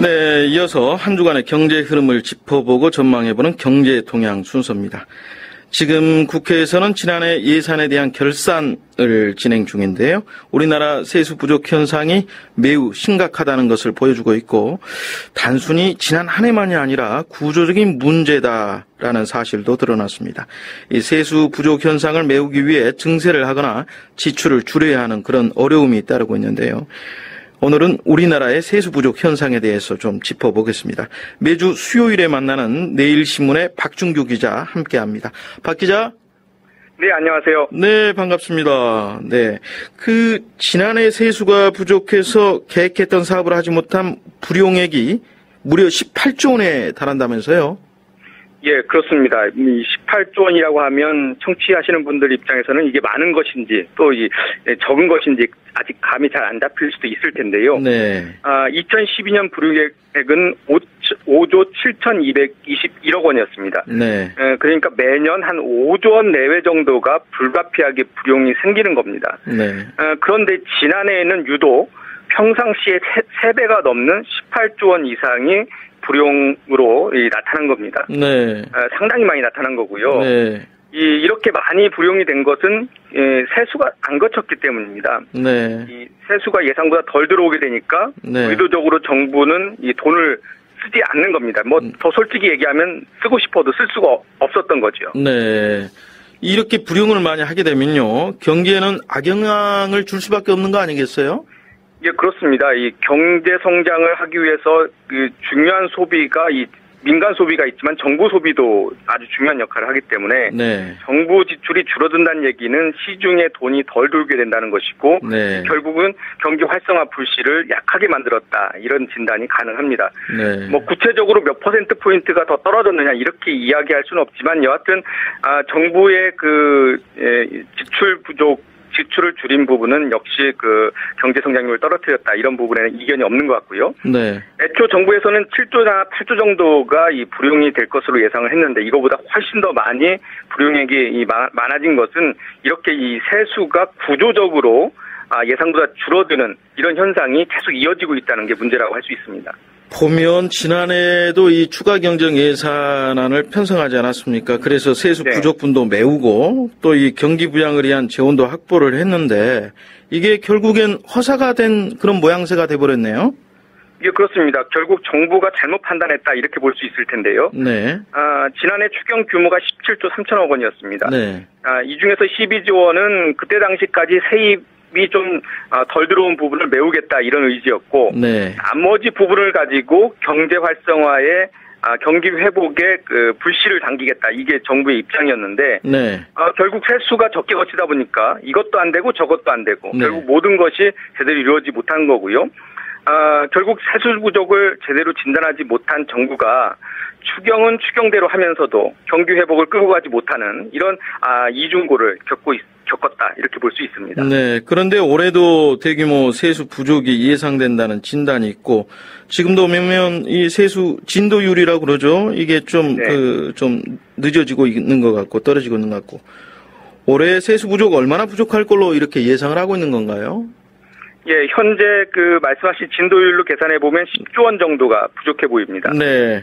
네, 이어서 한 주간의 경제 흐름을 짚어보고 전망해보는 경제 동향 순서입니다. 지금 국회에서는 지난해 예산에 대한 결산을 진행 중인데요. 우리나라 세수 부족 현상이 매우 심각하다는 것을 보여주고 있고, 단순히 지난 한 해만이 아니라 구조적인 문제다라는 사실도 드러났습니다. 이 세수 부족 현상을 메우기 위해 증세를 하거나 지출을 줄여야 하는 그런 어려움이 따르고 있는데요. 오늘은 우리나라의 세수 부족 현상에 대해서 좀 짚어보겠습니다. 매주 수요일에 만나는 내일신문의 박준규 기자 함께합니다. 박 기자. 네, 안녕하세요. 네, 반갑습니다. 네, 지난해 세수가 부족해서 계획했던 사업을 하지 못한 불용액이 무려 18조 원에 달한다면서요? 예, 그렇습니다. 18조 원이라고 하면 청취하시는 분들 입장에서는 이게 많은 것인지 또 적은 것인지 아직 감이 잘 안 잡힐 수도 있을 텐데요. 네. 2012년 불용액은 5조 7,221억 원이었습니다. 네. 그러니까 매년 한 5조 원 내외 정도가 불가피하게 불용이 생기는 겁니다. 네. 그런데 지난해에는 유독 평상시에 3배가 넘는 18조 원 이상이 불용으로 나타난 겁니다. 네. 상당히 많이 나타난 거고요. 네. 이렇게 많이 불용이 된 것은 세수가 안 거쳤기 때문입니다. 네. 이 세수가 예상보다 덜 들어오게 되니까 네. 의도적으로 정부는 이 돈을 쓰지 않는 겁니다. 뭐 더 솔직히 얘기하면 쓰고 싶어도 쓸 수가 없었던 거죠. 네. 이렇게 불용을 많이 하게 되면요, 경기에는 악영향을 줄 수밖에 없는 거 아니겠어요? 예, 그렇습니다. 이 경제 성장을 하기 위해서 그 중요한 소비가 이 민간 소비가 있지만 정부 소비도 아주 중요한 역할을 하기 때문에 네. 정부 지출이 줄어든다는 얘기는 시중에 돈이 덜 돌게 된다는 것이고 네. 결국은 경기 활성화 불씨를 약하게 만들었다, 이런 진단이 가능합니다. 네. 뭐 구체적으로 몇 퍼센트 포인트가 더 떨어졌느냐 이렇게 이야기할 수는 없지만 여하튼 정부의 지출 부족, 지출을 줄인 부분은 역시 경제 성장률을 떨어뜨렸다, 이런 부분에는 이견이 없는 것 같고요. 네. 애초 정부에서는 7조나 8조 정도가 이 불용이 될 것으로 예상을 했는데 이거보다 훨씬 더 많이 불용액이 많아진 것은 이렇게 이 세수가 구조적으로 예상보다 줄어드는 이런 현상이 계속 이어지고 있다는 게 문제라고 할 수 있습니다. 보면 지난해도 이 추가 경정 예산안을 편성하지 않았습니까? 그래서 세수 부족분도 메우고 또 이 경기 부양을 위한 재원도 확보를 했는데 이게 결국엔 허사가 된 그런 모양새가 돼버렸네요. 예, 그렇습니다. 결국 정부가 잘못 판단했다, 이렇게 볼 수 있을 텐데요. 네. 지난해 추경 규모가 17조 3천억 원이었습니다. 네. 이 중에서 12조 원은 그때 당시까지 세입이 좀 덜 들어온 부분을 메우겠다, 이런 의지였고 네. 나머지 부분을 가지고 경제 활성화에 경기 회복에 불씨를 당기겠다, 이게 정부의 입장이었는데 네. 결국 세수가 적게 거치다 보니까 이것도 안 되고 저것도 안 되고 네. 결국 모든 것이 제대로 이루어지지 못한 거고요. 결국 세수 부족을 제대로 진단하지 못한 정부가 추경은 추경대로 하면서도 경기 회복을 끌고 가지 못하는 이런 이중고를 겪었다, 이렇게 볼 수 있습니다. 네. 그런데 올해도 대규모 세수 부족이 예상된다는 진단이 있고 지금도 보면 이 세수 진도율이라고 그러죠. 이게 좀 늦어지고 있는 것 같고 떨어지고 있는 것 같고 올해 세수 부족 얼마나 부족할 걸로 이렇게 예상을 하고 있는 건가요? 예, 현재 말씀하신 진도율로 계산해 보면 10조 원 정도가 부족해 보입니다. 네.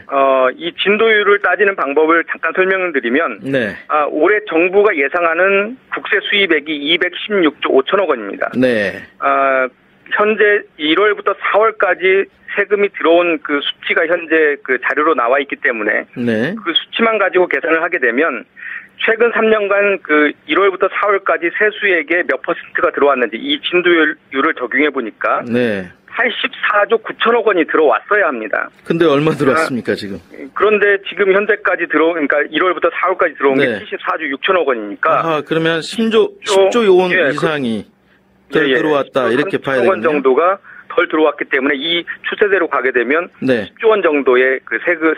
이 진도율을 따지는 방법을 잠깐 설명을 드리면, 네. 올해 정부가 예상하는 국세 수입액이 216조 5천억 원입니다. 네. 현재 1월부터 4월까지 세금이 들어온 수치가 현재 자료로 나와 있기 때문에, 네. 그 수치만 가지고 계산을 하게 되면, 최근 3년간 1월부터 4월까지 세수액에 몇 퍼센트가 들어왔는지 이 진도율을 적용해 보니까 네. 84조 9천억 원이 들어왔어야 합니다. 근데 얼마 들어왔습니까, 지금? 그런데 지금 현재까지 그러니까 1월부터 4월까지 들어온 네. 게 74조 6천억 원이니까. 그러면 10조 원 이상이 덜 들어왔다, 이렇게 봐야 되겠네요. 10조 원 정도가 덜 들어왔기 때문에 이 추세대로 가게 되면 네. 10조 원 정도의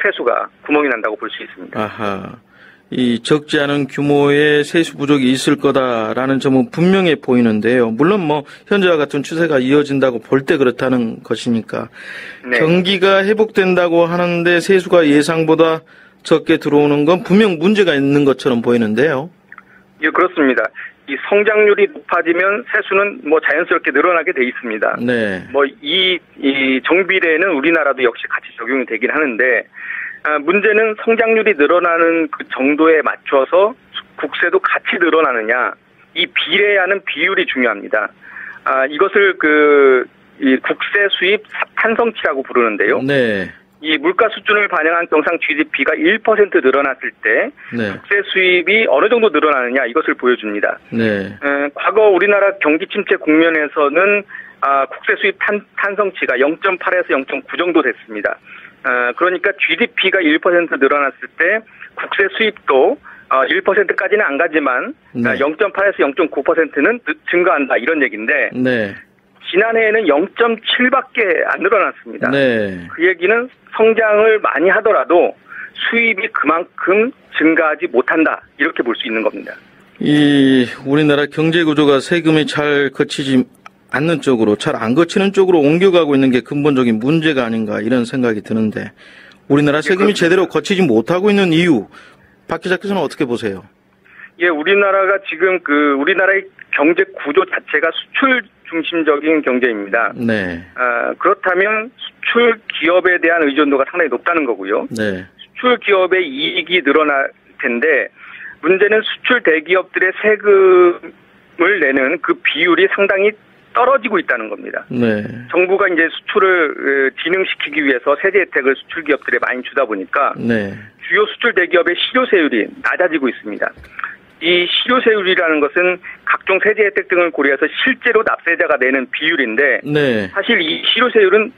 세수가 구멍이 난다고 볼 수 있습니다. 아하. 이 적지 않은 규모의 세수 부족이 있을 거다라는 점은 분명해 보이는데요. 물론 현재와 같은 추세가 이어진다고 볼 때 그렇다는 것이니까 네. 경기가 회복된다고 하는데 세수가 예상보다 적게 들어오는 건 분명 문제가 있는 것처럼 보이는데요. 예, 그렇습니다. 이 성장률이 높아지면 세수는 뭐 자연스럽게 늘어나게 돼 있습니다. 네. 뭐 이 정비례는 우리나라도 역시 같이 적용이 되긴 하는데, 문제는 성장률이 늘어나는 그 정도에 맞춰서 국세도 같이 늘어나느냐, 이 비례하는 비율이 중요합니다. 이것을 이 국세 수입 탄성치라고 부르는데요. 네. 이 물가 수준을 반영한 경상 GDP가 1% 늘어났을 때 네. 국세 수입이 어느 정도 늘어나느냐 이것을 보여줍니다. 네. 과거 우리나라 경기 침체 국면에서는 국세 수입 탄성치가 0.8에서 0.9 정도 됐습니다. 그러니까 GDP가 1% 늘어났을 때 국세 수입도 1%까지는 안 가지만 네. 0.8에서 0.9%는 증가한다 이런 얘기인데 네. 지난해에는 0.7밖에 안 늘어났습니다. 네. 그 얘기는 성장을 많이 하더라도 수입이 그만큼 증가하지 못한다 이렇게 볼 수 있는 겁니다. 이 우리나라 경제 구조가 세금이 잘 거치지 않는 쪽으로, 잘 안 거치는 쪽으로 옮겨가고 있는 게 근본적인 문제가 아닌가 이런 생각이 드는데, 우리나라 세금이 제대로 거치지 못하고 있는 이유, 박 기자께서는 어떻게 보세요? 예, 우리나라가 지금 우리나라의 경제 구조 자체가 수출 중심적인 경제입니다. 네. 그렇다면 수출 기업에 대한 의존도가 상당히 높다는 거고요. 네. 수출 기업의 이익이 늘어날 텐데, 문제는 수출 대기업들의 세금을 내는 그 비율이 상당히 떨어지고 있다는 겁니다. 네. 정부가 이제 수출을 진흥시키기 위해서 세제 혜택을 수출 기업들에 많이 주다 보니까 네. 주요 수출 대기업의 실효세율이 낮아지고 있습니다. 이 실효세율이라는 것은 각종 세제 혜택 등을 고려해서 실제로 납세자가 내는 비율인데, 네. 사실 이 실효세율은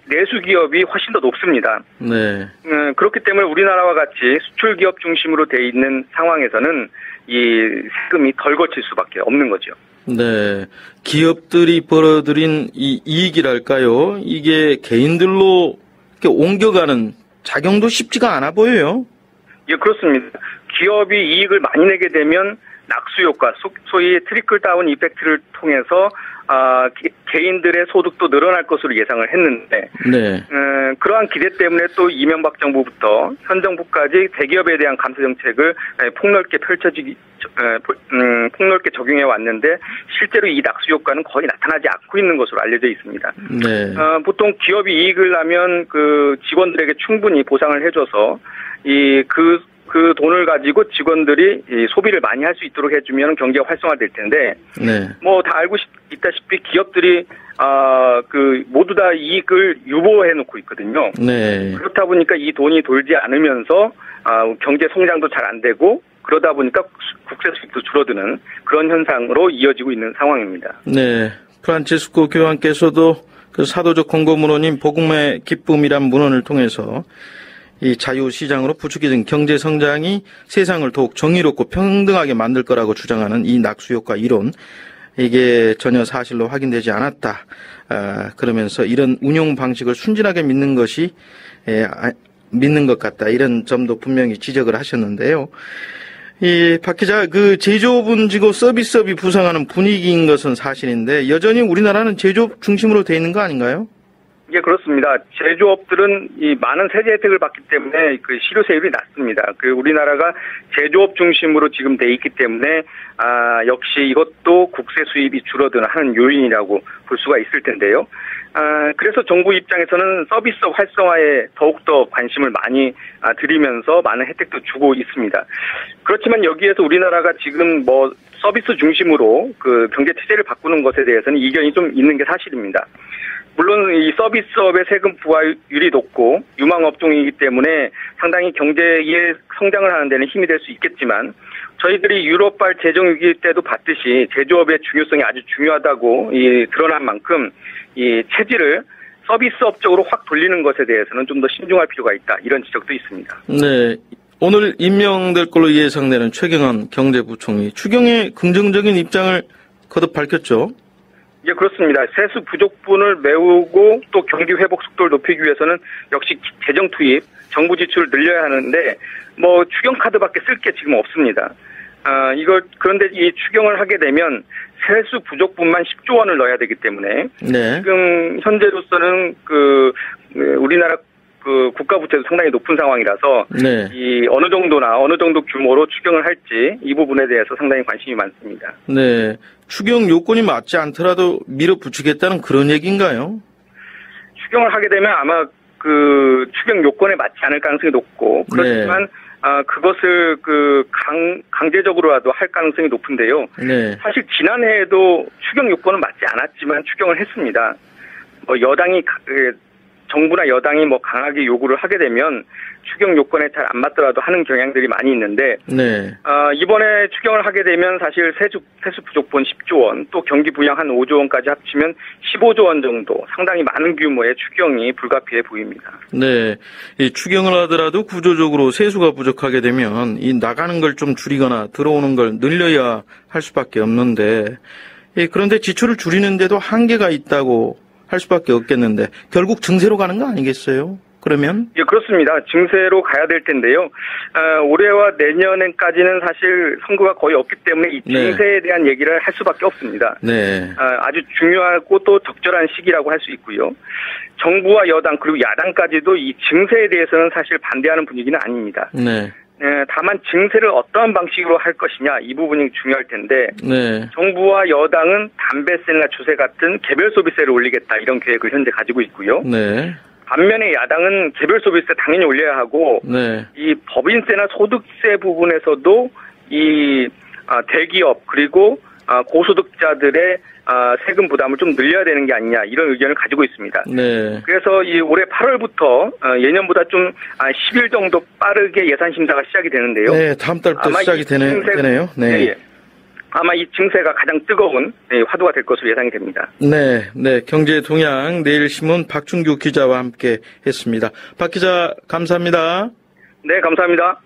내수 기업이 훨씬 더 높습니다. 네. 그렇기 때문에 우리나라와 같이 수출 기업 중심으로 돼 있는 상황에서는 이 세금이 덜 거칠 수밖에 없는 거죠. 네. 기업들이 벌어들인 이 이익이랄까요? 이게 개인들로 이렇게 옮겨가는 작용도 쉽지가 않아 보여요. 예, 그렇습니다. 기업이 이익을 많이 내게 되면 낙수 효과, 소위 트리클 다운 이펙트를 통해서 개인들의 소득도 늘어날 것으로 예상을 했는데, 네. 그러한 기대 때문에 또 이명박 정부부터 현 정부까지 대기업에 대한 감세 정책을 폭넓게 폭넓게 적용해 왔는데, 실제로 이 낙수 효과는 거의 나타나지 않고 있는 것으로 알려져 있습니다. 네. 보통 기업이 이익을 나면 그 직원들에게 충분히 보상을 해줘서 그 돈을 가지고 직원들이 소비를 많이 할 수 있도록 해주면 경제가 활성화될 텐데, 네. 뭐 다 알고 있다시피 기업들이 모두 다 이익을 유보해 놓고 있거든요. 네. 그렇다 보니까 이 돈이 돌지 않으면서 경제 성장도 잘 안 되고, 그러다 보니까 국세 수입도 줄어드는 그런 현상으로 이어지고 있는 상황입니다. 네. 프란치스코 교황께서도 그 사도적 권고문헌인 복음의 기쁨이란 문헌을 통해서 이 자유시장으로 부추겨진 경제 성장이 세상을 더욱 정의롭고 평등하게 만들 거라고 주장하는 이 낙수효과 이론, 이게 전혀 사실로 확인되지 않았다. 그러면서 이런 운용 방식을 순진하게 믿는 것 같다. 이런 점도 분명히 지적을 하셨는데요. 박 기자, 제조업은 지고 서비스업이 부상하는 분위기인 것은 사실인데, 여전히 우리나라는 제조업 중심으로 돼 있는 거 아닌가요? 예, 그렇습니다. 제조업들은 이 많은 세제 혜택을 받기 때문에 그 실효세율이 낮습니다. 우리나라가 제조업 중심으로 지금 돼 있기 때문에 역시 이것도 국세 수입이 줄어드는 한 요인이라고 볼 수가 있을 텐데요. 그래서 정부 입장에서는 서비스업 활성화에 더욱더 관심을 많이 들이면서 많은 혜택도 주고 있습니다. 그렇지만 여기에서 우리나라가 지금 서비스 중심으로 그 경제 체제를 바꾸는 것에 대해서는 이견이 좀 있는 게 사실입니다. 물론 이 서비스업의 세금 부과율이 높고 유망 업종이기 때문에 상당히 경제의 성장을 하는 데는 힘이 될 수 있겠지만, 저희들이 유럽발 재정위기 때도 봤듯이 제조업의 중요성이 아주 중요하다고 드러난 만큼 이 체질을 서비스업 쪽으로 확 돌리는 것에 대해서는 좀 더 신중할 필요가 있다, 이런 지적도 있습니다. 네. 오늘 임명될 걸로 예상되는 최경환 경제부총리, 추경의 긍정적인 입장을 거듭 밝혔죠. 예, 그렇습니다. 세수 부족분을 메우고 또 경기 회복 속도를 높이기 위해서는 역시 재정 투입, 정부 지출을 늘려야 하는데 추경 카드밖에 쓸 게 지금 없습니다. 그런데 이 추경을 하게 되면 세수 부족분만 10조 원을 넣어야 되기 때문에, 네. 지금 현재로서는 우리나라 국가 국가 부채도 상당히 높은 상황이라서 네. 이 어느 정도 규모로 추경을 할지 이 부분에 대해서 상당히 관심이 많습니다. 네. 추경 요건이 맞지 않더라도 밀어붙이겠다는 그런 얘기인가요? 추경을 하게 되면 아마 그 추경 요건에 맞지 않을 가능성이 높고 그렇지만 네. 그것을 강제적으로라도 할 가능성이 높은데요. 네. 사실 지난해에도 추경 요건은 맞지 않았지만 추경을 했습니다. 정부나 여당이 강하게 요구를 하게 되면 추경 요건에 잘 안 맞더라도 하는 경향들이 많이 있는데, 네. 이번에 추경을 하게 되면 사실 세수 부족분 10조 원, 또 경기 부양 한 5조 원까지 합치면 15조 원 정도 상당히 많은 규모의 추경이 불가피해 보입니다. 네. 이 추경을 하더라도 구조적으로 세수가 부족하게 되면 이 나가는 걸 좀 줄이거나 들어오는 걸 늘려야 할 수밖에 없는데, 그런데 지출을 줄이는데도 한계가 있다고 할 수밖에 없겠는데 결국 증세로 가는 거 아니겠어요? 그러면? 예, 그렇습니다. 증세로 가야 될 텐데요. 올해와 내년까지는 사실 선거가 거의 없기 때문에 이 증세에 대한 얘기를 할 수밖에 없습니다. 네. 아주 중요하고 또 적절한 시기라고 할 수 있고요. 정부와 여당 그리고 야당까지도 이 증세에 대해서는 사실 반대하는 분위기는 아닙니다. 네. 다만 증세를 어떠한 방식으로 할 것이냐 이 부분이 중요할 텐데 네. 정부와 여당은 담배세나 주세 같은 개별 소비세를 올리겠다 이런 계획을 현재 가지고 있고요. 네. 반면에 야당은 개별 소비세 당연히 올려야 하고 네. 이 법인세나 소득세 부분에서도 이 대기업 그리고 고소득자들의 세금 부담을 좀 늘려야 되는 게 아니냐 이런 의견을 가지고 있습니다. 네. 그래서 이 올해 8월부터 예년보다 좀 10일 정도 빠르게 예산 심사가 시작이 되는데요. 네, 다음 달부터 시작이 되네요. 네. 네. 아마 이 증세가 가장 뜨거운 화두가 될 것으로 예상이 됩니다. 네, 네. 경제 동향 내일신문 박준규 기자와 함께 했습니다. 박 기자 감사합니다. 네, 감사합니다.